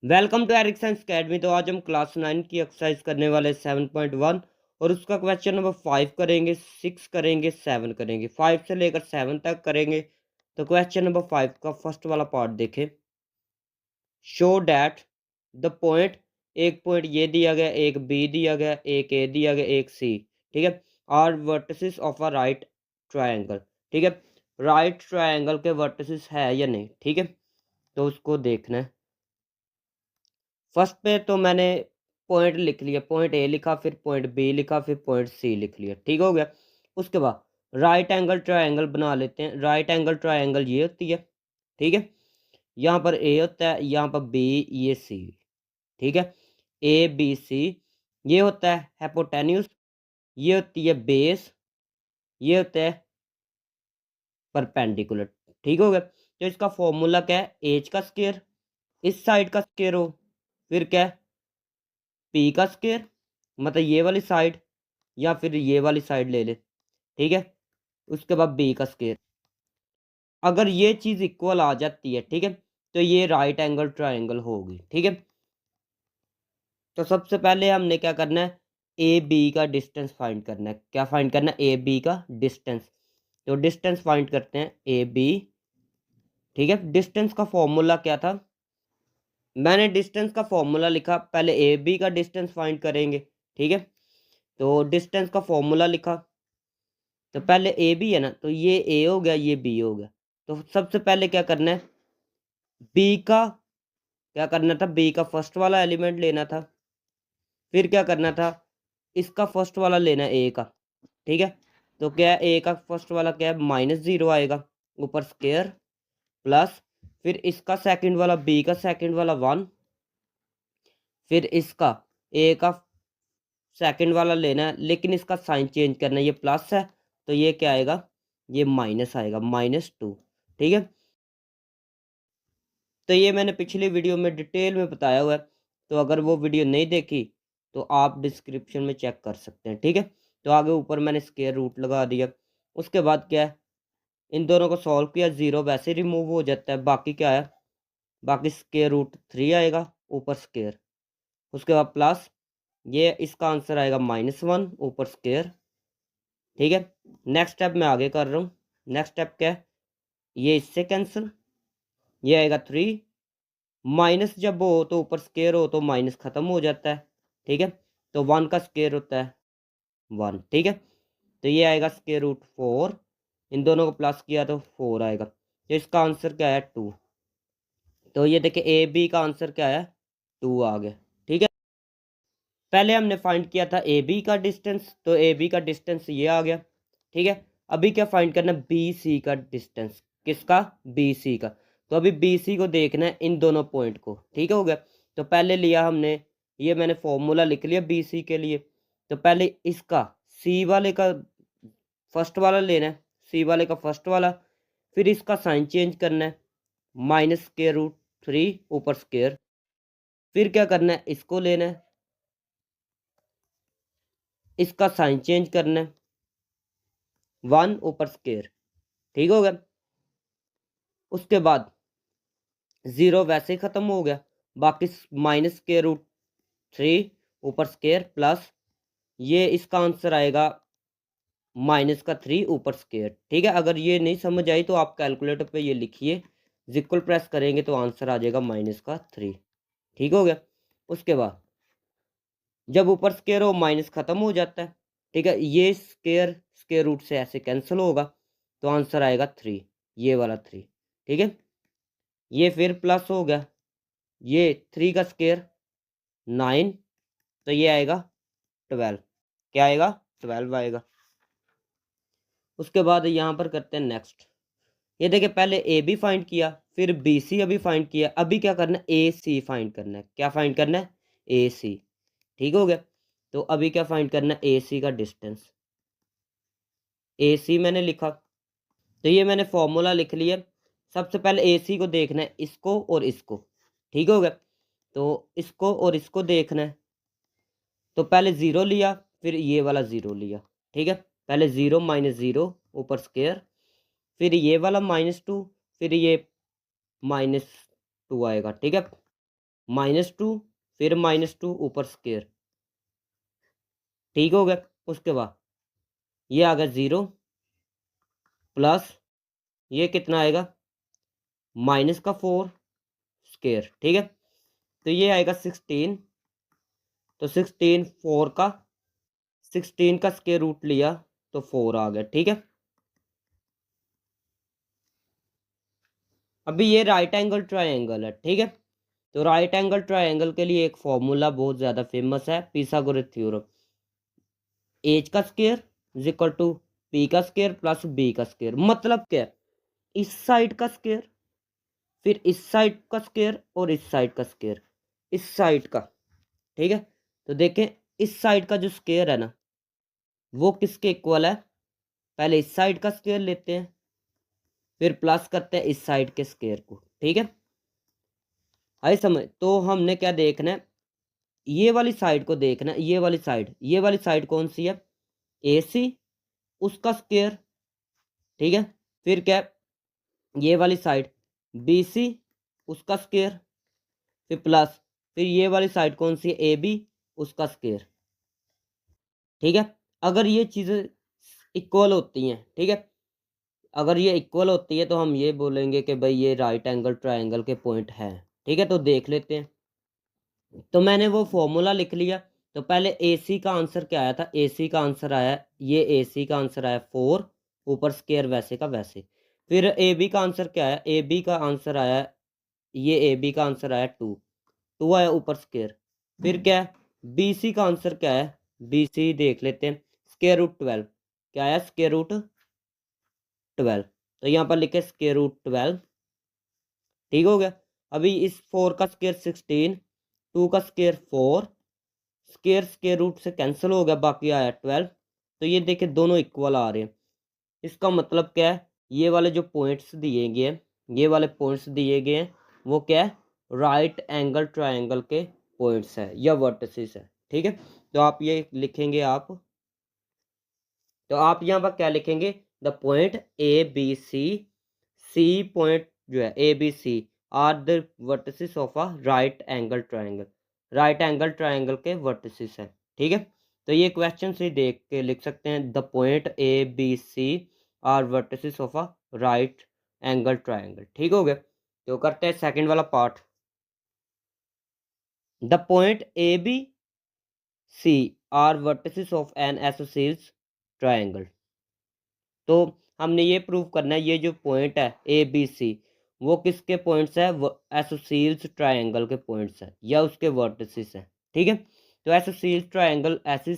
Welcome to एरिक्संस academy. तो आज हम क्लास 9 की एक्सरसाइज करने वाले 7.1 और उसका क्वेश्चन नंबर 5 करेंगे, 6 करेंगे, 7 करेंगे, 5 से लेकर 7 तक करेंगे। तो क्वेश्चन नंबर 5 का फर्स्ट वाला पार्ट देखें। शो डैट द पॉइंट, एक पॉइंट ये दिया गया, एक बी दिया गया, एक ए दिया गया, एक सी, ठीक है, are vertices of a right triangle. ठीक है, राइट ट्रायंगल के वर्टिसेस है या नहीं, ठीक है, तो उसको देखना है। फर्स्ट पे तो मैंने पॉइंट लिख लिया, पॉइंट ए लिखा, फिर पॉइंट बी लिखा, फिर पॉइंट सी लिख लिया, ठीक हो गया। उसके बाद राइट एंगल ट्रायंगल बना लेते हैं। राइट एंगल ट्रायंगल ये होती है, ठीक है, यहाँ पर ए होता है, यहाँ पर बी, ये सी, ठीक है, ए बी सी। ये होता है हेपोटेन्यूस, ये होती है बेस, ये होता है परपेंडिकुलर, ठीक हो गया। तो इसका फॉर्मूला क्या है, एच का स्क्वायर, इस साइड का स्क्वायर हो, फिर क्या है पी का स्क्वायर, मतलब ये वाली साइड, या फिर ये वाली साइड ले ले, ठीक है। उसके बाद बी का स्क्वायर, अगर ये चीज़ इक्वल आ जाती है, ठीक है, तो ये राइट एंगल ट्रायंगल होगी, ठीक है। तो सबसे पहले हमने क्या करना है, ए बी का डिस्टेंस फाइंड करना है। क्या फाइंड करना है, ए बी का डिस्टेंस। तो डिस्टेंस फाइंड करते हैं ए बी, ठीक है। डिस्टेंस का फॉर्मूला क्या था, मैंने डिस्टेंस का फॉर्मूला लिखा, पहले ए बी का डिस्टेंस फाइंड करेंगे, ठीक है। तो डिस्टेंस का फॉर्मूला लिखा, तो पहले ए बी है ना, तो ये ए हो गया, ये बी हो गया। तो सबसे पहले क्या करना है, बी का क्या करना था, बी का फर्स्ट वाला एलिमेंट लेना था, फिर क्या करना था, इसका फर्स्ट वाला लेना है ए का, ठीक है। तो क्या है, ए का फर्स्ट वाला क्या है, -0 आएगा, ऊपर स्क्वायर, प्लस फिर इसका सेकंड वाला, बी का सेकंड वाला 1, फिर इसका ए का सेकंड वाला लेना है, लेकिन इसका साइन चेंज करना है, ये प्लस है तो ये क्या आएगा, ये माइनस आएगा, -2, ठीक है। तो ये मैंने पिछली वीडियो में डिटेल में बताया हुआ है, तो अगर वो वीडियो नहीं देखी तो आप डिस्क्रिप्शन में चेक कर सकते हैं, ठीक है। तो आगे ऊपर मैंने स्क्वायर रूट लगा दिया। उसके बाद क्या है, इन दोनों को सॉल्व किया, 0 वैसे रिमूव हो जाता है, बाकी क्या है, बाकी स्क्वायर रूट 3 आएगा, ऊपर स्क्वायर, उसके बाद प्लस, ये इसका आंसर आएगा -1, ऊपर स्क्वायर, ठीक है। नेक्स्ट स्टेप मैं आगे कर रहा हूँ। नेक्स्ट स्टेप क्या है, ये इससे कैंसिल, ये आएगा 3, माइनस जब हो तो ऊपर स्क्वायर हो तो माइनस खत्म हो जाता है, ठीक है। तो 1 का स्क्वायर होता है 1, ठीक है। तो ये आएगा √4, इन दोनों को प्लस किया तो 4 आएगा। तो इसका आंसर क्या है, 2। तो ये देखिए ए बी का आंसर क्या है, 2 आ गया, ठीक है। पहले हमने फाइंड किया था ए बी का डिस्टेंस, तो ए बी का डिस्टेंस ये आ गया, ठीक है। अभी क्या फाइंड करना है, बी सी का डिस्टेंस, किसका, बी सी का। तो अभी बी सी को देखना है, इन दोनों पॉइंट को, ठीक हो गया। तो पहले लिया हमने, ये मैंने फॉर्मूला लिख लिया बी सी के लिए। तो पहले इसका सी वाले का फर्स्ट वाला लेना है, सी वाले का फर्स्ट वाला, फिर इसका साइन चेंज करना है, -√3 ऊपर स्क्वायर, फिर क्या करना है, इसको लेना है, इसका साइन चेंज करना है, 1 ऊपर स्क्वायर, ठीक हो गया। उसके बाद 0 वैसे ही खत्म हो गया, बाकी -√3 ऊपर स्क्वायर, प्लस ये इसका आंसर आएगा -3 ऊपर स्क्वायर, ठीक है। अगर ये नहीं समझ आई तो आप कैलकुलेटर पे ये लिखिए, इक्वल प्रेस करेंगे तो आंसर आ जाएगा -3, ठीक हो गया। उसके बाद जब ऊपर स्क्वायर हो माइनस खत्म हो जाता है, ठीक है, ये स्क्वायर स्क्वायर रूट से ऐसे कैंसिल होगा, तो आंसर आएगा 3, ये वाला 3, ठीक है। ये फिर प्लस हो गया, ये 3 का स्क्वायर 9, तो ये आएगा 12, क्या आएगा, 12 आएगा। उसके बाद यहाँ पर करते हैं नेक्स्ट। ये देखिए पहले ए बी फाइंड किया, फिर बी सी अभी फाइंड किया, अभी क्या करना है, ए सी फाइंड करना है। क्या फाइंड करना है, ए सी, ठीक हो गया। तो अभी क्या फाइंड करना है, ए सी का डिस्टेंस, ए सी मैंने लिखा, तो ये मैंने फॉर्मूला लिख लिया। सबसे पहले ए सी को देखना है, इसको और इसको, ठीक हो गया। तो इसको और इसको देखना है, तो पहले 0 लिया, फिर ये वाला 0 लिया, ठीक है। पहले 0 -0 ऊपर स्क्वायर, फिर ये वाला -2, फिर ये -2 आएगा, ठीक है। -2 फिर -2 ऊपर स्क्वायर, ठीक हो गया। उसके बाद ये आ गया 0 प्लस ये कितना आएगा -4 स्क्वायर, ठीक है। तो ये आएगा 16, तो 16 का स्क्वायर रूट लिया तो 4 आ गया, ठीक है। अभी ये राइट एंगल ट्रायंगल है, ठीक है। तो राइट एंगल ट्रायंगल के लिए एक फॉर्मूला बहुत ज़्यादा फेमस है, पिथागोरस थ्योरम। एच का square is equal to P का स्क्वायर प्लस बी का स्क्वायर। मतलब क्या है, इस साइड का स्क्वायर फिर इस साइड का स्क्वायर और इस साइड का स्क्वायर, इस साइड का, ठीक है। तो देखें इस साइड का जो स्क्वायर है ना वो किसके इक्वल है, पहले इस साइड का स्क्वायर लेते हैं फिर प्लस करते हैं इस साइड के स्क्वायर को, ठीक है। आई समझ। तो हमने क्या देखना है, ये वाली साइड को देखना है, ये वाली साइड कौन सी है, ए सी उसका स्क्वायर, ठीक है। फिर क्या है, ये वाली साइड बी सी उसका स्क्वायर, फिर प्लस फिर ये वाली साइड कौन सी है, ए बी उसका स्क्वायर, ठीक है। अगर ये चीज़ें इक्वल होती हैं, ठीक है, अगर ये इक्वल होती है तो हम ये बोलेंगे कि भाई ये राइट एंगल ट्रायंगल के पॉइंट है, ठीक है। तो देख लेते हैं। तो मैंने वो फॉर्मूला लिख लिया। तो पहले ए सी का आंसर क्या आया था, ए सी का आंसर आया, ये ए सी का आंसर आया 4 ऊपर स्क्वायर वैसे का वैसे। फिर ए बी का आंसर क्या आया, ए बी का आंसर आया, ये ए बी का आंसर आया 2 आया ऊपर स्क्वायर। फिर क्या है, बी सी का आंसर क्या है, बी सी देख लेते हैं, स्क्वायर रूट 12 क्या आया, स्क्वायर रूट 12। तो यहाँ पर लिखे स्क्वायर रूट 12, ठीक हो गया। अभी इस 4 का स्क्वायर 16, 2 का स्क्वायर 4, स्क्वायर स्क्वायर रूट से कैंसिल हो गया, बाकी आया 12। तो ये देखिए दोनों इक्वल आ रहे हैं। इसका मतलब क्या है, ये वाले जो पॉइंट्स दिए गए हैं, ये वाले पॉइंट्स दिए गए हैं वो क्या है, राइट एंगल ट्रायंगल के पॉइंट्स है या वर्टिसेस है, ठीक है। तो आप ये लिखेंगे तो आप यहाँ पर क्या लिखेंगे, the point A B C, C point जो है A B C are the vertices of a right angle triangle, right angle triangle के वर्टिसेस है, ठीक है। तो ये क्वेश्चन से देख के लिख सकते हैं, the point A B C are vertices of a right angle triangle, ठीक हो गया। तो करते हैं सेकंड वाला part. The point A B C are vertices of an isosceles triangle. तो हमने ये प्रूव करना है, ये जो पॉइंट है ए बी सी वो किसके पॉइंट्स है, वो आइसोसेलेस ट्रायंगल के पॉइंट्स है या उसके वर्टिसेस है, ठीक है। तो आइसोसेलेस ट्रायंगल ऐसी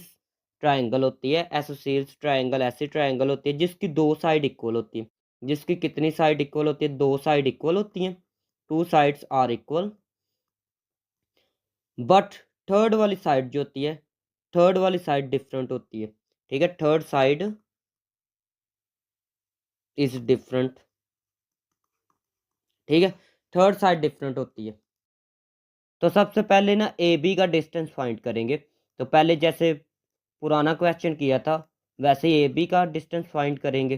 ट्रायंगल होती है, आइसोसेलेस ट्रायंगल ऐसी ट्रायंगल होती है जिसकी दो साइड इक्वल होती है। जिसकी कितनी साइड इक्वल होती है, दो साइड इक्वल होती हैं, two sides are equal. But third वाली साइड जो होती है, थर्ड वाली साइड डिफरेंट होती है, ठीक है। थर्ड साइड इज डिफरेंट, ठीक है, थर्ड साइड डिफरेंट होती है। तो सबसे पहले ना ए बी का डिस्टेंस फाइंड करेंगे। तो पहले जैसे पुराना क्वेश्चन किया था वैसे ए बी का डिस्टेंस फाइंड करेंगे।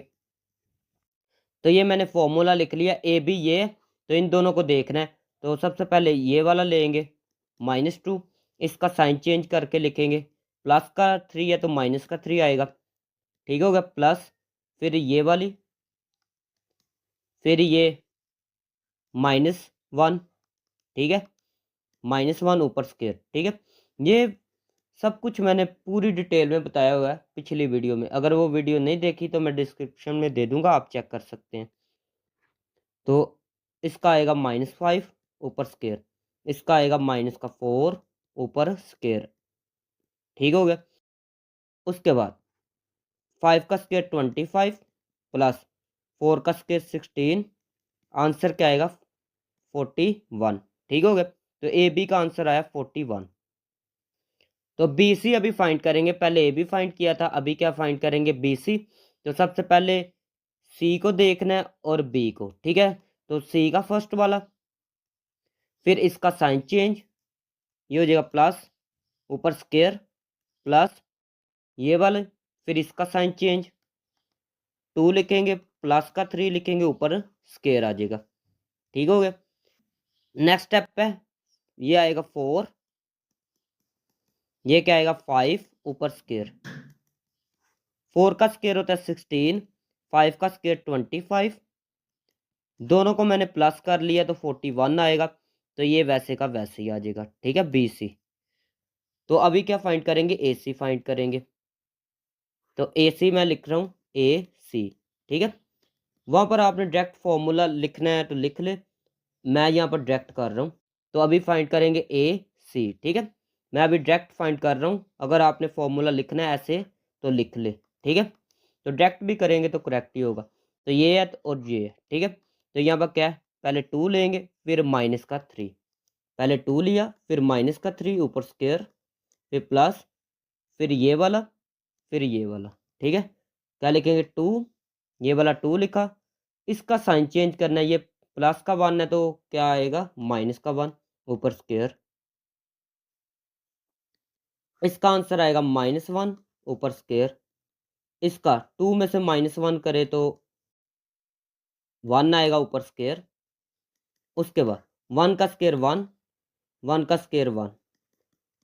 तो ये मैंने फॉर्मूला लिख लिया, ए बी ये, तो इन दोनों को देखना है। तो सबसे पहले ये वाला लेंगे -2, इसका साइन चेंज करके लिखेंगे, प्लस का 3 है तो माइनस का 3 आएगा, ठीक होगा। प्लस फिर ये वाली, फिर ये -1, ठीक है, -1 ऊपर स्क्वायर, ठीक है। ये सब कुछ मैंने पूरी डिटेल में बताया हुआ है पिछली वीडियो में। अगर वो वीडियो नहीं देखी तो मैं डिस्क्रिप्शन में दे दूंगा, आप चेक कर सकते हैं। तो इसका आएगा -5 ऊपर स्क्वायर, इसका आएगा -4 ऊपर स्क्वायर, ठीक हो गया। उसके बाद 5 का स्क्वायर 25 प्लस 4 का स्क्वायर 16, आंसर क्या आएगा 41, ठीक हो गया। तो ए बी का आंसर आया 41। तो बी सी अभी फाइंड करेंगे, पहले ए बी फाइंड किया था, अभी क्या फाइंड करेंगे बी सी। तो सबसे पहले सी को देखना है और बी को, ठीक है। तो सी का फर्स्ट वाला, फिर इसका साइन चेंज, ये हो जाएगा प्लस ऊपर स्क्वायर प्लस ये वाले, फिर इसका साइन चेंज 2 लिखेंगे प्लस का 3 लिखेंगे ऊपर स्क्वायर आ जाएगा, ठीक हो गया। नेक्स्ट स्टेप है ये आएगा 4, ये क्या आएगा 5 ऊपर स्केयर। 4 का स्केयर होता है 16, 5 का स्केयर 25, दोनों को मैंने प्लस कर लिया तो 41 आएगा। तो ये वैसे का वैसे ही आ जाएगा, ठीक है, BC। तो अभी क्या फाइंड करेंगे, AC फाइंड करेंगे। तो AC मैं लिख रहा हूँ AC, ठीक है। वहाँ पर आपने डायरेक्ट फॉर्मूला लिखना है तो लिख ले, मैं यहाँ पर डायरेक्ट कर रहा हूँ। तो अभी फाइंड करेंगे AC, ठीक है। मैं अभी डायरेक्ट फाइंड कर रहा हूँ, अगर आपने फॉर्मूला लिखना है ऐसे तो लिख ले, ठीक है। तो डायरेक्ट भी करेंगे तो करेक्ट ही होगा। तो ये है और ये है, ठीक है। तो यहाँ पर क्या है, पहले 2 लेंगे फिर माइनस का 3, पहले 2 लिया फिर माइनस का 3 ऊपर स्क्वायर, फिर प्लस, फिर ये वाला, फिर ये वाला, ठीक है। क्या लिखेंगे 2, ये वाला 2 लिखा, इसका साइन चेंज करना है, ये प्लस का 1 है तो क्या आएगा माइनस का 1 ऊपर स्क्वायर। इसका आंसर आएगा -1 ऊपर स्क्वायर। इसका 2 में से -1 करे तो 1 आएगा ऊपर स्क्वायर। उसके बाद 1 का स्क्वायर 1, 1 का स्क्वायर 1,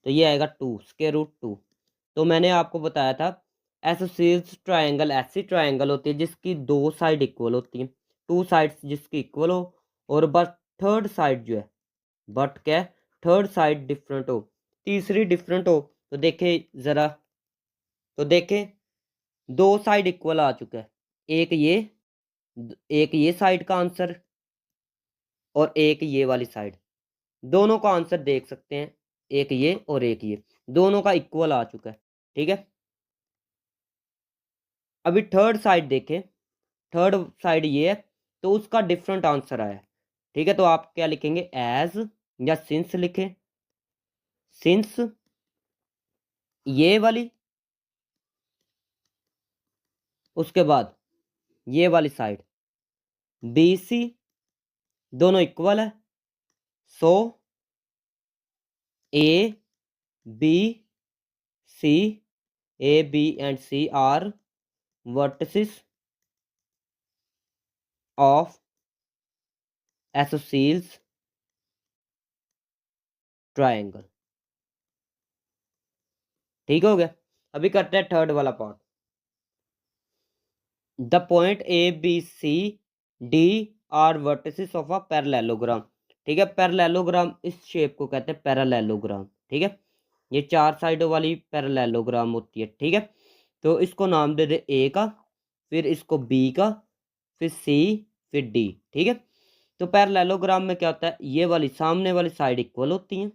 तो ये आएगा 2 स्क्वायर रूट 2। तो मैंने आपको बताया था एसोसिएट्स ट्रायंगल ऐसी ट्रायंगल होती है जिसकी 2 साइड इक्वल होती हैं, 2 साइड्स जिसकी इक्वल हो, और बस थर्ड साइड जो है, बट क्या है, थर्ड साइड डिफरेंट हो, तीसरी डिफरेंट हो। तो देखे ज़रा, तो देखे 2 साइड इक्वल आ चुका है, एक ये साइड का आंसर और एक ये वाली साइड, दोनों का आंसर देख सकते हैं, एक ये और एक ये, दोनों का इक्वल आ चुका है, ठीक है। अभी थर्ड साइड देखें, थर्ड साइड ये है तो उसका डिफरेंट आंसर आया है, ठीक है। तो आप क्या लिखेंगे, एज या सिंस लिखें, सिंस ये वाली, उसके बाद ये वाली साइड BC दोनों इक्वल है, सो A B and C are vertices of isosceles triangle, ठीक हो गया। अभी करते हैं थर्ड वाला part. The point ABCD are vertices of a parallelogram, ठीक है। पैरेललोग्राम इस शेप को कहते हैं पैरेललोग्राम, ठीक है। ये 4 साइडों वाली पैरेललोग्राम होती है, ठीक है। तो इसको नाम दे दे A का, फिर इसको B का, फिर C, फिर D, ठीक है। तो पैरेललोग्राम में क्या होता है, ये वाली सामने वाली साइड इक्वल होती हैं,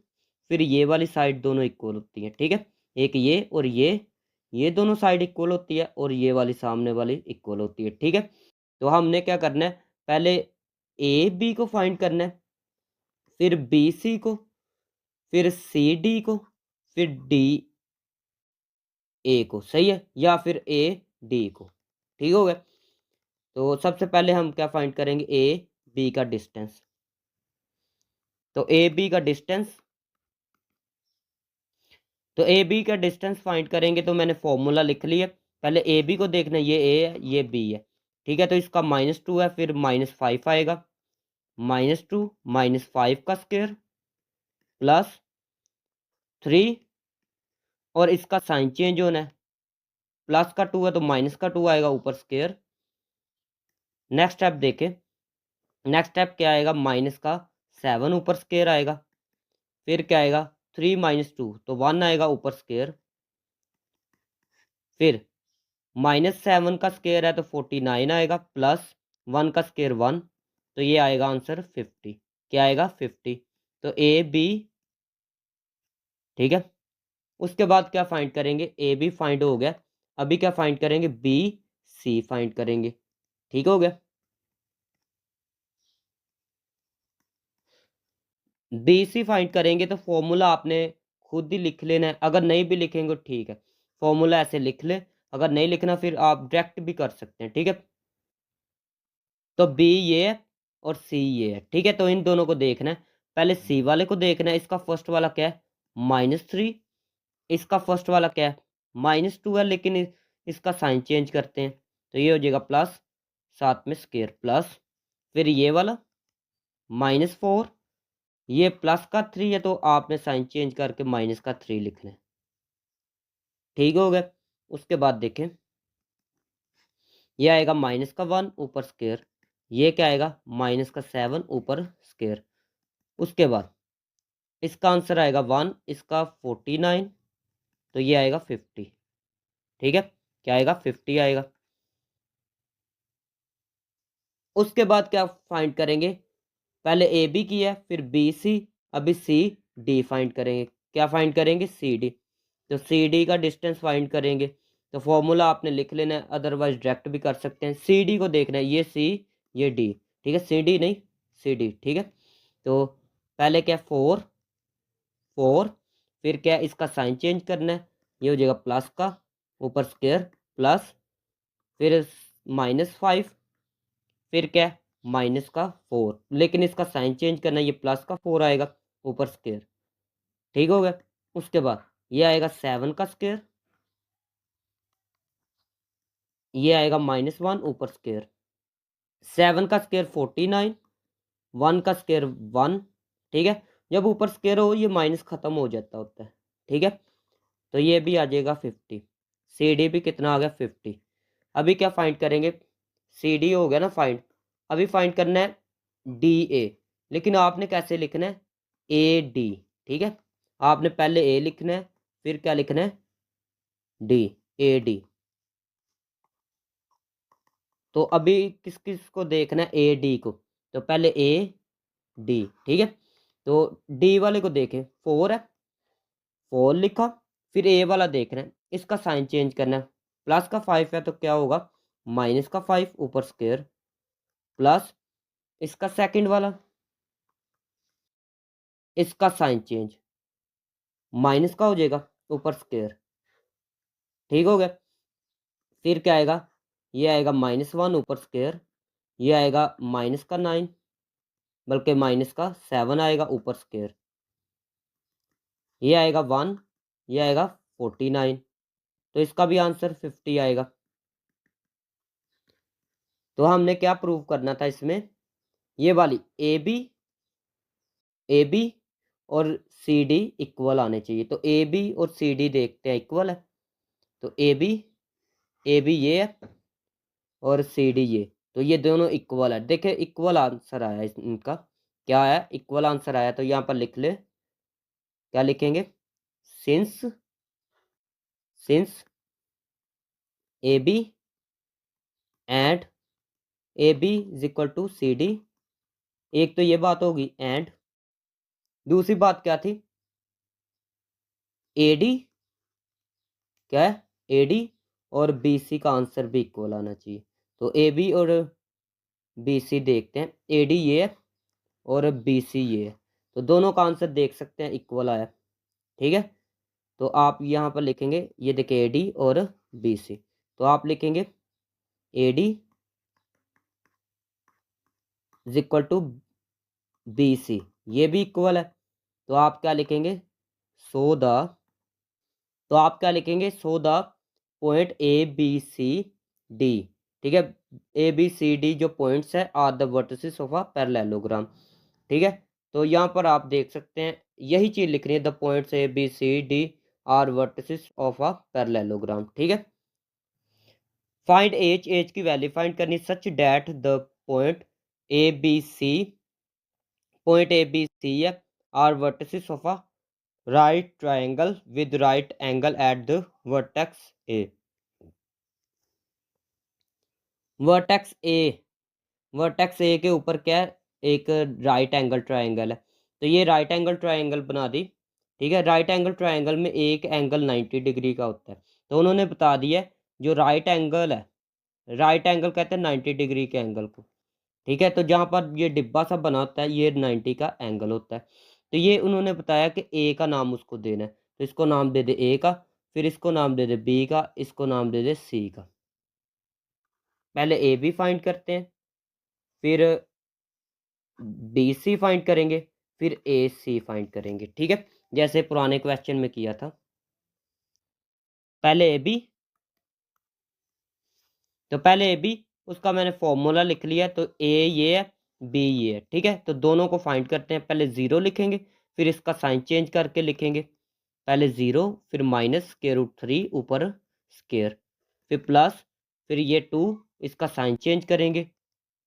फिर ये वाली साइड दोनों इक्वल होती हैं, ठीक है। एक ये और ये दोनों साइड इक्वल होती है और ये वाली सामने वाली इक्वल होती है, ठीक है। तो हमने क्या करना है, पहले AB को फाइंड करना है, फिर BC को, फिर CD को, फिर DA को, सही है, या फिर AD को, ठीक हो गया। तो सबसे पहले हम क्या फाइंड करेंगे, AB का डिस्टेंस। तो AB का डिस्टेंस, तो AB का डिस्टेंस फाइंड करेंगे तो मैंने फॉर्मूला लिख लिया। पहले AB को देखना, ये A है ये B है, ठीक है। तो इसका -2 है, फिर -5 आएगा, -2 -5 का स्क्वायर प्लस 3, और इसका साइन चेंज होना है, प्लस का 2 है तो माइनस का 2 आएगा ऊपर स्क्वायर। नेक्स्ट स्टेप देखें, नेक्स्ट स्टेप क्या आएगा, माइनस का 7 ऊपर स्क्वायर आएगा, फिर क्या आएगा 3 -2 तो 1 आएगा ऊपर स्क्वायर, फिर -7 का स्क्वायर है तो 49 आएगा, प्लस 1 का स्क्वायर 1, तो ये आएगा आंसर 50। क्या आएगा 50। तो AB, ठीक है। उसके बाद क्या फाइंड करेंगे, AB फाइंड हो गया, अभी क्या फाइंड करेंगे, BC फाइंड करेंगे, ठीक हो गया। BC फाइंड करेंगे तो फॉर्मूला आपने खुद ही लिख लेना है, अगर नहीं भी लिखेंगे तो ठीक है, फॉर्मूला ऐसे लिख ले, अगर नहीं लिखना फिर आप डायरेक्ट भी कर सकते हैं, ठीक है। तो B ये है और C ये है, ठीक है। तो इन दोनों को देखना है, पहले C वाले को देखना है, इसका फर्स्ट वाला क्या है -3, इसका फर्स्ट वाला क्या है -2 है, लेकिन इसका साइन चेंज करते हैं तो ये हो जाएगा प्लस, साथ में स्क्वायर प्लस, फिर ये वाला -4, ये प्लस का 3 है तो आपने साइन चेंज करके माइनस का 3 लिखना है। ठीक हो गया। उसके बाद देखें, ये आएगा माइनस का 1 ऊपर स्क्वायर, ये क्या आएगा माइनस का 7 ऊपर स्क्वायर। उसके बाद इसका आंसर आएगा 1, इसका 49, तो ये आएगा 50। ठीक है, क्या आएगा 50 आएगा। उसके बाद क्या फाइंड करेंगे, पहले ए बी किया फिर बी सी, अभी सी डी फाइंड करेंगे। क्या फाइंड करेंगे, सी डी। तो सी डी का डिस्टेंस फाइंड करेंगे, तो फॉर्मूला आपने लिख लेना है, अदरवाइज डायरेक्ट भी कर सकते हैं। सी डी को देखना है, ये सी ये डी, ठीक है, सी डी नहीं सी डी, ठीक है। तो पहले क्या 4 4, फिर क्या इसका साइन चेंज करना है, ये हो जाएगा प्लस का ऊपर स्क्वायर प्लस, फिर -5, फिर क्या माइनस का 4, लेकिन इसका साइन चेंज करना है, ये प्लस का 4 आएगा ऊपर स्क्वायर। ठीक हो गया। उसके बाद ये आएगा 7 का स्क्वायर, ये आएगा -1 ऊपर स्क्वायर। 7 का स्क्वायर 49, 1 का स्क्वायर 1। ठीक है, जब ऊपर स्क्वायर हो ये माइनस खत्म हो जाता होता है। ठीक है, तो ये भी आ जाएगा 50। सी डी भी कितना आ गया 50। अभी क्या फाइंड करेंगे, सी डी हो गया ना फाइंड, अभी फाइंड करना है डी ए, लेकिन आपने कैसे लिखना है, ए डी। ठीक है, आपने पहले ए लिखना है, फिर क्या लिखना है डी, ए डी। तो अभी किस किस को देखना है, ए डी को, तो पहले ए डी। ठीक है, तो डी वाले को देखें, 4 है, 4 लिखा, फिर ए वाला देखना है, इसका साइन चेंज करना है, प्लस का 5 है तो क्या होगा माइनस का 5 ऊपर स्क्वायर प्लस इसका सेकंड वाला, इसका साइन चेंज माइनस का हो जाएगा ऊपर स्क्वायर। ठीक हो गया। फिर क्या आएगा, ये आएगा -1 ऊपर स्क्वायर, ये आएगा -9, बल्कि -7 आएगा ऊपर स्क्वायर, ये आएगा 1, ये आएगा 49, तो इसका भी आंसर 50 आएगा। तो हमने क्या प्रूव करना था इसमें, ये वाली ए बी और सी डी इक्वल आने चाहिए। तो ए बी और सी डी देखते हैं इक्वल है, तो ए बी ये है और सी डी ये, तो ये दोनों इक्वल है। देखिए इक्वल आंसर आया इनका, क्या आया इक्वल आंसर आया। तो यहाँ पर लिख ले, क्या लिखेंगे, since since A B and A B is equal to C D. एक तो ये बात होगी, एंड दूसरी बात क्या थी, ए डी क्या है, ए डी और बी सी का आंसर भी इक्वल आना चाहिए। तो ए बी और बी सी देखते हैं, ए डी ये है और बी सी ये है, तो दोनों का आंसर देख सकते हैं इक्वल आया। ठीक है, तो आप यहाँ पर लिखेंगे, ये देखिए ए डी और बी सी, तो आप लिखेंगे A D is equal to B C, ये भी इक्वल है। तो आप क्या लिखेंगे, सो द, तो आप क्या लिखेंगे, so the point A B C D. ठीक है, ए बी सी डी जो पॉइंट्स है are the vertices of a parallelogram. ठीक है, तो यहाँ पर आप देख सकते हैं यही चीज़ लिख रही है, the points A B C D are vertices of a parallelogram. ठीक है, फाइंड एच, एच की वैल्यू फाइंड करनी such that the point A B C, point A B C are vertices of a right triangle with right angle at the vertex A. Vertex A, vertex A के ऊपर क्या है, एक right angle triangle है, तो ये right angle triangle बना दी। ठीक है, राइट एंगल ट्रायंगल में एक एंगल 90 डिग्री का होता है, तो उन्होंने बता दिया जो राइट एंगल है, राइट एंगल कहते हैं 90 डिग्री के एंगल को। ठीक है, तो जहाँ पर ये डिब्बा सा बना होता है ये 90 का एंगल होता है। तो ये उन्होंने बताया कि ए का नाम उसको देना है, तो इसको नाम दे दे ए का, फिर इसको नाम दे दे बी का, इसको नाम दे दे सी का। पहले ए बी फाइंड करते हैं, फिर बी सी फाइंड करेंगे, फिर ए सी फाइंड करेंगे। ठीक है, जैसे पुराने क्वेश्चन में किया था। पहले ए बी, तो पहले ए बी उसका मैंने फॉर्मूला लिख लिया, तो ए ये है बी ये है, ठीक है। तो दोनों को फाइंड करते हैं, पहले 0 लिखेंगे, फिर इसका साइन चेंज करके लिखेंगे, पहले 0 फिर माइनस स्क्वायर रूट 3 ऊपर स्क्वायर, फिर प्लस, फिर ये 2 इसका साइन चेंज करेंगे,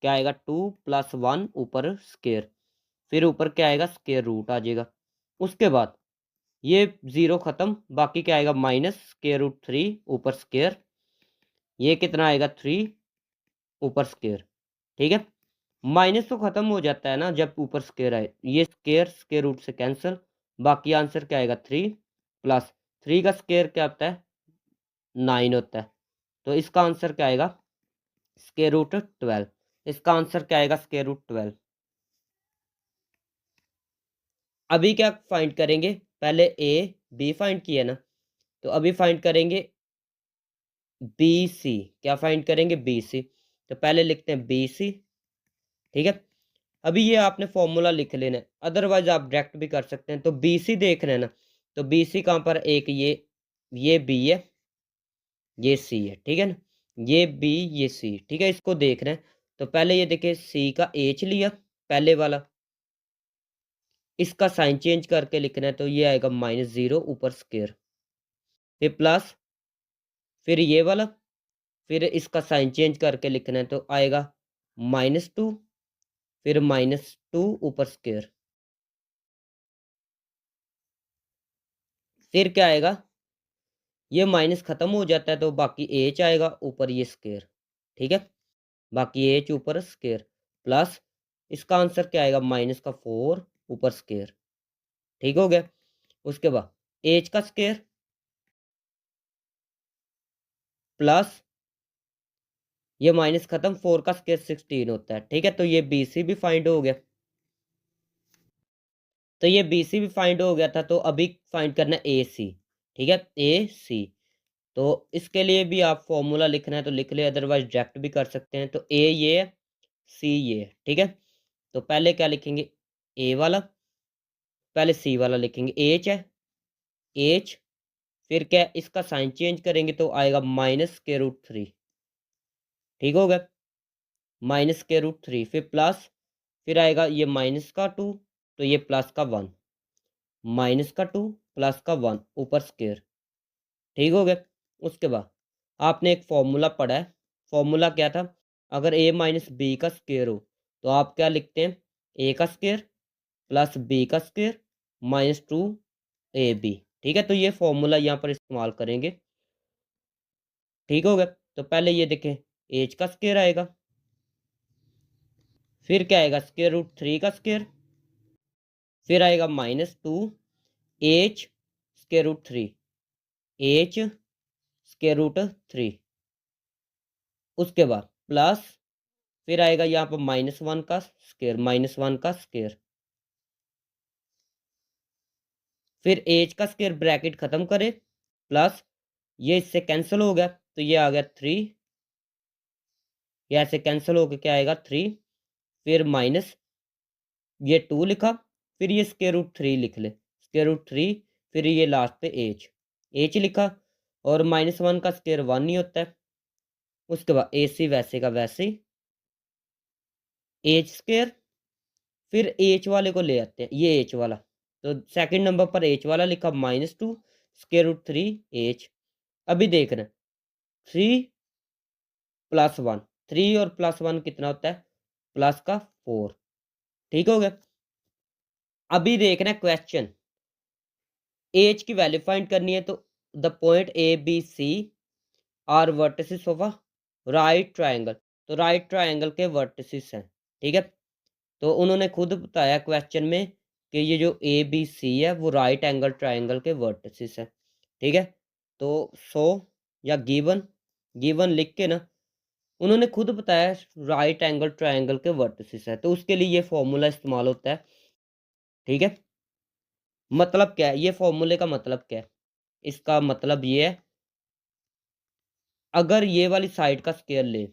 क्या आएगा 2 + 1 ऊपर स्क्वायर, फिर ऊपर क्या आएगा स्क्वायर रूट आ जाएगा। उसके बाद ये 0 खत्म, बाकी क्या आएगा माइनस स्क्वायर रूट 3 ऊपर स्क्वायर, ये कितना आएगा 3 ऊपर स्क्वायर, ठीक है। माइनस तो खत्म हो जाता है ना जब ऊपर स्क्वायर आए, ये स्क्वायर स्क्वायर रूट से कैंसिल, बाकी आंसर क्या आएगा 3 प्लस 3 का स्क्वायर क्या होता है 9 होता है, तो इसका आंसर क्या आएगा स्क्वायर रूट 12। इसका आंसर क्या आएगा स्क्वायर रूट 12। अभी क्या फाइंड करेंगे, पहले ए बी फाइंड किया ना, तो अभी फाइंड करेंगे बी सी। क्या फाइंड करेंगे बी सी, तो पहले लिखते हैं बी सी, ठीक है। अभी ये आपने फॉर्मूला लिख लेना है, अदरवाइज आप डायरेक्ट भी कर सकते हैं। तो बी सी देख रहे हैं ना, तो बी सी कहाँ पर, एक ये बी है, ये सी है, ठीक है ना, ये बी ये सी, ठीक है। इसको देख रहे हैं, तो पहले ये देखिए सी का एच लिया पहले वाला, इसका साइन चेंज करके लिखना है, तो ये आएगा -0 ऊपर स्क्वायर, फिर प्लस, फिर ये वाला, फिर इसका साइन चेंज करके लिखना है, तो आएगा -2 फिर -2 ऊपर स्क्वायर, फिर क्या आएगा, ये माइनस खत्म हो जाता है तो बाकी एच आएगा ऊपर ये स्क्वायर, ठीक है। बाकी एच ऊपर स्क्वायर प्लस, इसका आंसर क्या आएगा -4 ऊपर स्क्वायर, ठीक हो गया। उसके बाद एच का स्क्वायर प्लस, ये माइनस खत्म, 4 का स्क्वायर 16 होता है, ठीक है। तो ये बी सी भी फाइंड हो गया, तो ये बी सी भी फाइंड हो गया था। तो अभी फाइंड करना है ए सी, ठीक है, ए सी। तो इसके लिए भी आप फॉर्मूला लिखना है तो लिख ले, अदरवाइज डायरेक्ट भी कर सकते हैं। तो ए ये है, सी ये है, ठीक है। तो पहले क्या लिखेंगे ए वाला, पहले सी वाला लिखेंगे, एच है एच, फिर क्या है, इसका साइन चेंज करेंगे तो आएगा -√3, ठीक हो गया, -√3, फिर प्लस, फिर आएगा ये -2 तो ये +1, -2 +1 ऊपर स्क्वायर, ठीक हो गया। उसके बाद आपने एक फॉर्मूला पढ़ा है, फॉर्मूला क्या था, अगर a - b का स्क्वायर हो तो आप क्या लिखते हैं, a का स्क्वायर प्लस b का स्क्वायर -2ab, ठीक है। तो ये फॉर्मूला यहाँ पर इस्तेमाल करेंगे, ठीक हो गया। तो पहले ये देखें एच का स्क्वायर आएगा, फिर क्या आएगा स्क्वायर रूट 3 का स्क्वायर, फिर आएगा -2 H square root 3, H square root 3, उसके बाद प्लस, फिर आएगा यहाँ पर -1 का स्क्वायर, -1 का स्क्वायर, फिर एच का स्क्वायर ब्रैकेट खत्म करे प्लस, ये इससे कैंसिल हो गया तो ये आ गया 3, ये ऐसे कैंसिल हो गया, क्या आएगा 3, फिर माइनस ये 2 लिखा, फिर ये स्क्वायर रूट 3 लिख ले, स्क्वायर रूट 3, फिर ये लास्ट पे एच, एच लिखा, और -1 का स्क्वायर 1 ही होता है। उसके बाद ए सी वैसे का वैसे ही, एच स्क्वायर, फिर एच वाले को ले आते हैं, ये एच वाला, तो सेकंड नंबर पर एच वाला लिखा -2 स्क्वायर रूट 3 एच। अभी देख रहे हैं 3 + 1, 3 और +1 कितना होता है प्लस का 4, ठीक हो गया। अभी देखना है क्वेश्चन, एच की वैल्यू फाइंड करनी है, तो the point A B C are vertices of a right triangle, तो राइट ट्रायंगल के वर्टिसेस हैं, ठीक है। तो उन्होंने खुद बताया क्वेश्चन में कि ये जो ए बी सी है वो राइट एंगल ट्रायंगल के वर्टिसेस हैं, ठीक है। तो सो या गिवन, गिवन लिख के ना उन्होंने खुद बताया राइट एंगल ट्रायंगल के वर्टिसेस है, तो उसके लिए ये फॉर्मूला इस्तेमाल होता है, ठीक है। मतलब क्या है, ये फॉर्मूले का मतलब क्या है, इसका मतलब ये है, अगर ये वाली साइड का स्क्वायर ले,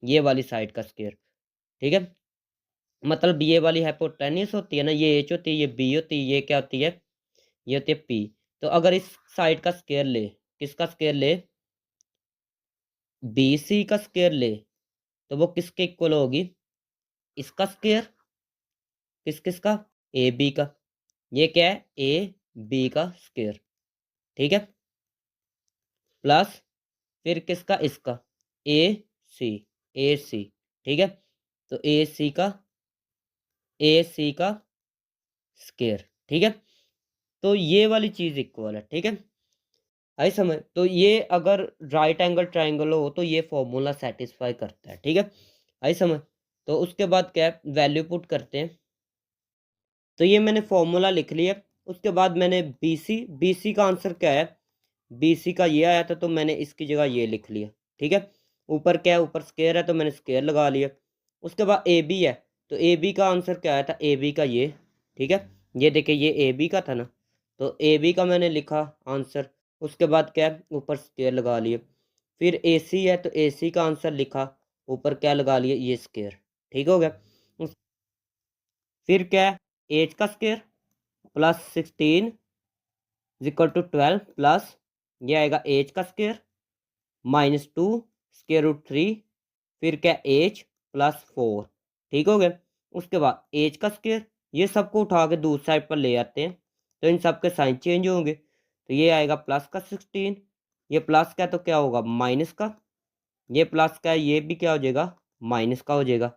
ये वाली साइड का स्क्वायर, ठीक है, मतलब ये वाली हाइपोटेन्यूस होती है ना, ये एच होती है, ये बी होती है, ये क्या होती है, ये होती है पी। तो अगर इस साइड का स्क्वायर ले, किसका स्क्वायर ले, बी सी का स्क्वायर ले, तो वो किसके इक्वल होगी, इसका स्क्वायर, किस किस का, ए बी का, ये क्या है ए बी का स्क्वायर, ठीक है, प्लस फिर किसका, इसका ए सी, ए सी, ठीक है, तो ए सी का स्क्वायर, ठीक है, तो ये वाली चीज इक्वल है, ठीक है, आई समझ। तो ये अगर राइट एंगल ट्राइंगल हो तो ये फॉर्मूला सेटिस्फाई करता है, ठीक है, आई समझ। तो उसके बाद क्या वैल्यू पुट करते हैं, तो ये मैंने फॉर्मूला लिख लिया। उसके बाद मैंने बीसी का आंसर क्या है, बीसी का ये आया था, तो मैंने इसकी जगह ये लिख लिया, ठीक है, ऊपर क्या है, ऊपर स्क्वायर है तो मैंने स्क्वायर लगा लिया। उसके बाद ए बी है, तो ए बी का आंसर क्या आया था, ए बी का ये, ठीक है, ये देखिए ये ए बी का था ना, तो ए बी का मैंने लिखा आंसर। उसके बाद क्या है, ऊपर स्क्वायर लगा लिए। फिर ए सी है, तो ए सी का आंसर लिखा, ऊपर क्या लगा लिया, ये स्क्वायर, ठीक हो गया। फिर क्या है, एच का square plus 16 equal to 12 plus ये आएगा एच का स्क्वायर -2 स्क्वायर रूट 3, फिर क्या एच प्लस 4, ठीक हो गया। उसके बाद एच का स्क्वायर, ये सबको उठा के दूसरी साइड पर ले आते हैं, तो इन सब के साइन चेंज होंगे, तो ये आएगा प्लस का 16, ये प्लस का तो क्या होगा माइनस का, ये प्लस का है, ये भी क्या हो जाएगा माइनस का हो जाएगा,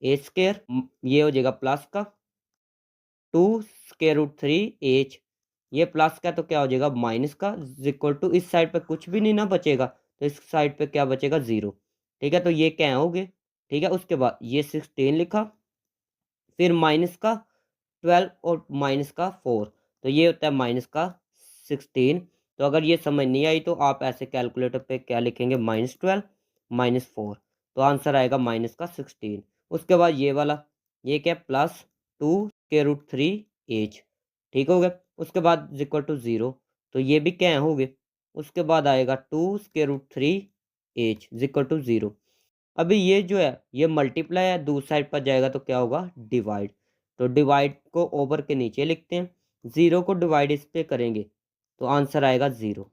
ए स्क्वायर ये हो जाएगा प्लस का 2 स्क्वायर रूट 3 एच, ये प्लस का तो क्या हो जाएगा माइनस का, इक्वल टू इस साइड पे कुछ भी नहीं ना बचेगा, तो इस साइड पे क्या बचेगा 0, ठीक है, तो ये क्या हो गए, ठीक है। उसके बाद ये 16 लिखा, फिर माइनस का 12 और माइनस का 4, तो ये होता है माइनस का 16। तो अगर ये समझ नहीं आई तो आप ऐसे कैलकुलेटर पे क्या लिखेंगे, -12 -4, तो आंसर आएगा माइनस का 16। उसके बाद ये वाला, ये क्या प्लस 2 स्क्वायर रूट 3 एच, ठीक हो गया। उसके बाद इक्वल टू 0, तो ये भी क्या हो गए। उसके बाद आएगा 2 square root 3 H equal to 0। अभी ये जो है ये मल्टीप्लाई है, दूसरी साइड पर जाएगा तो क्या होगा डिवाइड, तो डिवाइड को ओवर के नीचे लिखते हैं, 0 को डिवाइड इस पे करेंगे तो आंसर आएगा 0,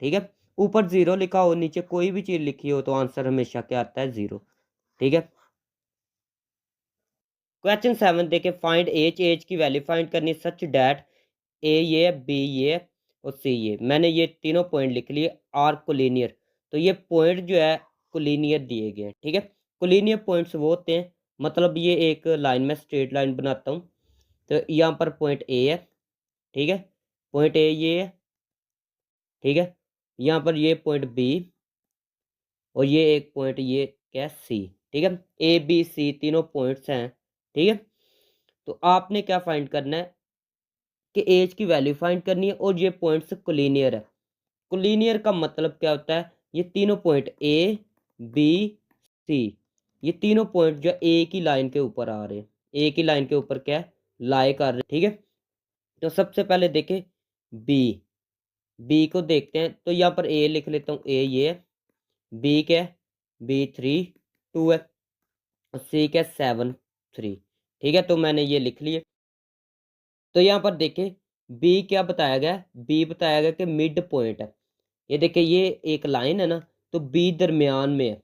ठीक है। ऊपर 0 लिखा हो, नीचे कोई भी चीज़ लिखी हो, तो आंसर हमेशा क्या आता है 0, ठीक है। क्वेश्चन 7 देखे, फाइंड एच, एच की वैल्यू फाइंड करनी सच डैट ए ये है, बी ये है और सी ये। मैंने ये तीनों पॉइंट लिख लिए, आर कोलिनियर, तो ये पॉइंट जो है कोलिनियर दिए गए हैं, ठीक है। कोलिनियर पॉइंट्स वो होते हैं, मतलब ये एक लाइन में स्ट्रेट लाइन बनाता हूँ, तो यहाँ पर पॉइंट ए है, ठीक है, पॉइंट ए ये है, ठीक है, यहाँ पर ये पॉइंट बी और ये एक पॉइंट ये क्या सी, ठीक है, ए बी सी तीनों पॉइंट्स हैं, ठीक है। तो आपने क्या फाइंड करना है कि एज की वैल्यू फाइंड करनी है, और ये पॉइंट्स कोलिनियर है। कोलिनियर का मतलब क्या होता है, ये तीनों पॉइंट ए बी सी, ये तीनों पॉइंट जो एक ही लाइन के ऊपर आ रहे हैं, एक ही लाइन के ऊपर क्या लाई कर रहे हैं, ठीक है। तो सबसे पहले देखें बी, बी को देखते हैं, तो यहाँ पर ए लिख लेता हूँ, ए ये है, बी क्या है बी 3 2 है, और सी क्या 7 3, ठीक है, तो मैंने ये लिख लिए। तो यहाँ पर देखें बी क्या बताया गया, बी बताया गया कि मिड पॉइंट है, ये देखिए ये एक लाइन है ना, तो बी दरमियान में है,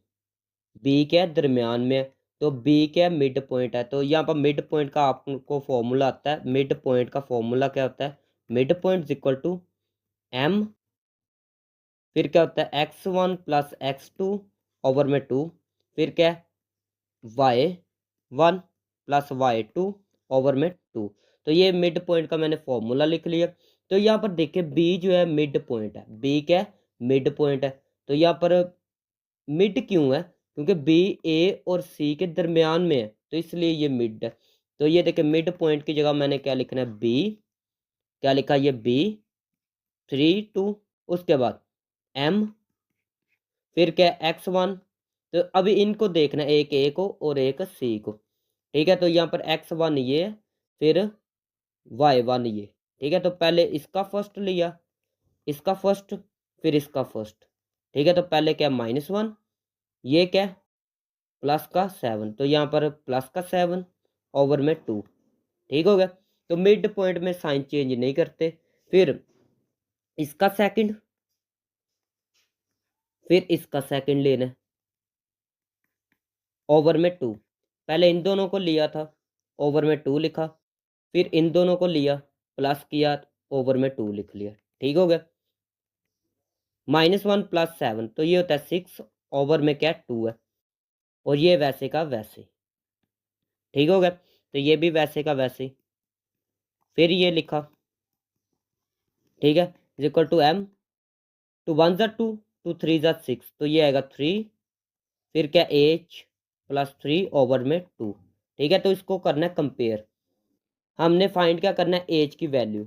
बी क्या है दरमियान में है, तो बी क्या है मिड पॉइंट है। तो यहाँ पर मिड पॉइंट का आपको फॉर्मूला आता है, मिड पॉइंट का फॉर्मूला क्या होता है, mid point equal to M, फिर क्या होता है x1 प्लस x2 ओवर में 2, फिर क्या है y1 प्लस y2 ओवर में 2। तो ये मिड पॉइंट का मैंने फॉर्मूला लिख लिया। तो यहाँ पर देखिए बी जो है मिड पॉइंट है, बी क्या है मिड पॉइंट है, तो यहाँ पर मिड क्यों है, क्योंकि बी ए और सी के दरमियान में है, तो इसलिए ये मिड है। तो ये देखिए मिड पॉइंट की जगह मैंने क्या लिखना है बी, क्या लिखा ये बी 3 2, उसके बाद एम, फिर क्या x1, तो अभी इनको देखना है, एक ए को और एक सी को, ठीक है। तो यहाँ पर x1 ये, फिर y1 ये, ठीक है, तो पहले इसका फर्स्ट लिया, इसका फर्स्ट, फिर इसका फर्स्ट, ठीक है। तो पहले क्या -1, ये क्या प्लस का 7, तो यहाँ पर प्लस का 7 ओवर में 2, ठीक हो गया। तो मिड पॉइंट में साइन चेंज नहीं करते। फिर इसका सेकंड, फिर इसका सेकंड लेना है ओवर में 2, पहले इन दोनों को लिया था, ओवर में 2 लिखा, फिर इन दोनों को लिया, प्लस किया, ओवर में 2 लिख लिया। ठीक हो गया। -1 + 7 तो ये होता है 6, ओवर में क्या 2 है, और ये वैसे का वैसे। ठीक हो गया। तो ये भी वैसे का वैसे। फिर ये लिखा, ठीक है, इक्वल टू m, 2 1 ज़ा 2, 2 3 ज़ा 6, तो ये आएगा 3, फिर क्या h + 3 ओवर में 2। ठीक है, तो इसको करना है कंपेयर। हमने फाइंड क्या करना है, एज की वैल्यू।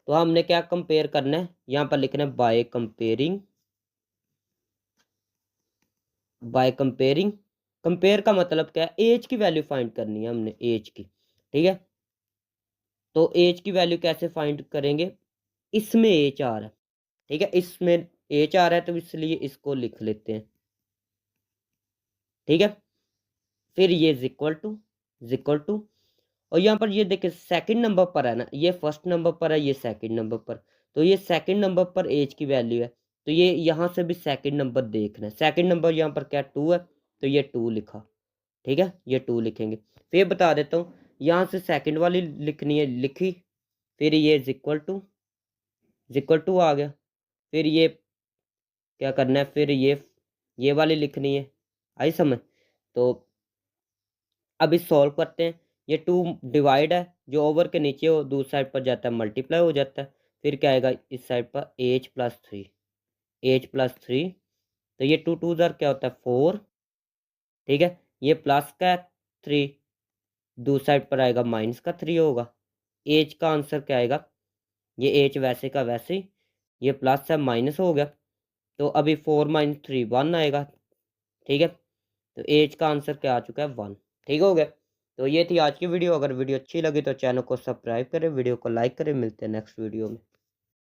तो हमने क्या कंपेयर करना है, यहाँ पर लिखना है बाय कंपेयरिंग। कंपेयर का मतलब क्या है, एज की वैल्यू फाइंड करनी है हमने, एज की। ठीक है, तो एज की वैल्यू कैसे फाइंड करेंगे, इसमें एज आ रहा है। ठीक है, इसमें एच आ रहा है तो इसलिए इसको लिख लेते हैं। ठीक है, फिर ये इक्वल टू, और यहाँ पर ये देखिए सेकंड नंबर पर है ना, ये फर्स्ट नंबर पर है, ये सेकंड नंबर पर, तो ये सेकंड नंबर पर एज की वैल्यू है, तो ये यहाँ से भी सेकंड नंबर देखना है। सेकंड नंबर यहाँ पर क्या 2 है, तो ये 2 लिखा। ठीक है, ये 2 लिखेंगे। फिर बता देता हूँ, यहाँ से सेकंड वाली लिखनी है, लिखी, फिर ये इक्वल टू आ गया। फिर ये क्या करना है, फिर ये वाली लिखनी है। आई समझ। तो अब इस सॉल्व करते हैं। ये 2 डिवाइड है, जो ओवर के नीचे हो दूसरी साइड पर जाता है मल्टीप्लाई हो जाता है। फिर क्या आएगा इस साइड पर h+3, तो ये 2 2 ज़र क्या होता है 4। ठीक है, ये प्लस का 3, दूसरी साइड पर आएगा माइनस का 3 होगा। एच का आंसर क्या आएगा, ये एच वैसे का वैसे ही, ये प्लस है माइनस हो गया, तो अभी 4 - 3 1 आएगा। ठीक है, तो एज का आंसर क्या आ चुका है 1। ठीक हो गया। तो ये थी आज की वीडियो। अगर वीडियो अच्छी लगी तो चैनल को सब्सक्राइब करें, वीडियो को लाइक करें। मिलते हैं नेक्स्ट वीडियो में।